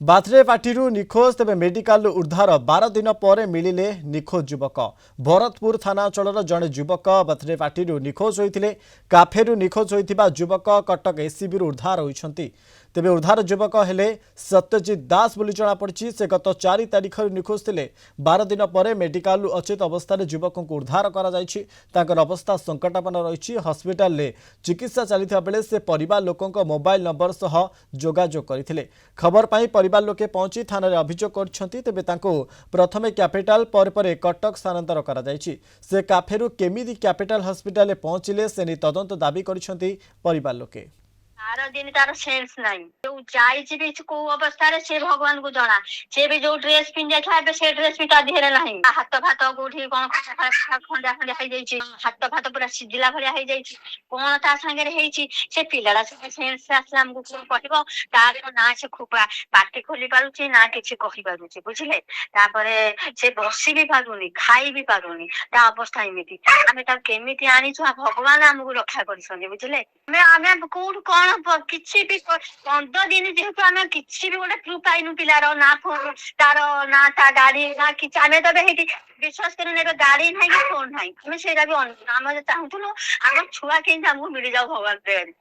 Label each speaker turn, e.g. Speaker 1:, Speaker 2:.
Speaker 1: Bathre party निखोज तेज medical उद्धार 12 दिन पर मिले निखोज युवक। भरतपुर थाना अंचल जड़े युवक बाथरे पार्टी निखोज होते काफेरू निखोज होता युवक कटक एसीबी उद्धार होती। तेबे उद्धार युवक हेले सत्यजित दास बोली जमापड़ी। से गत 4 तारिख निखोज थे। 12 दिन पर मेडिकल अचेत अवस्था युवक को उद्धार कर अवस्था संकटापन्न रही। हस्पिटाल में चिकित्सा चलता बेले से परिवार लोकों मोबाइल नंबर सह जोगाजोग करते। खबर पाई परिवार लोके पहुंची थाना अभियोग करछंती। तेबे तांको प्रथमे कैपिटाल पर कटक स्थानांतर करा जायछि। से काफेरू केमिदी कैपिटाल हॉस्पिटल पहुंचले से नि तदंत दाबी करछंती परिवार लोके।
Speaker 2: 12 दिन तार सेंस नहीं जो जाइछि भी को अवस्था रे से भगवान को जना। से भी जो ड्रेस पिन जाय था से ड्रेस भी ता देहरे नहीं। हाथ भात गोठी कोन खंडा खंडा हो जाइछि। हाथ भात पूरा सिजिला भलिया हो जाइछि। कोन ता संगे रे हेछि से पिलाडा से सेंस आसला हमको कोन कहबो। तार ना से खुपा पाटी खोली पारुछि ना किछि कहि पारुछि बुझिले। तापरे से बसी भी पारुनी खाई भी पारुनी ता अवस्था एमिति। आमे ता केमिति आनी छु भगवान हमको रक्षा करिसंदे बुझिले। आमे कोन कोन किसी भी 15 दिन जेहेतु आम किसी भी गोटे प्रूफ पाइनु पिलार ना फोन तार ना ता गाड़ी ना कि आम तो विश्वास करूँ गाड़ी ना कि फोन ना आम से चाहूँ आम छुआ के मिल जाऊ भगवान।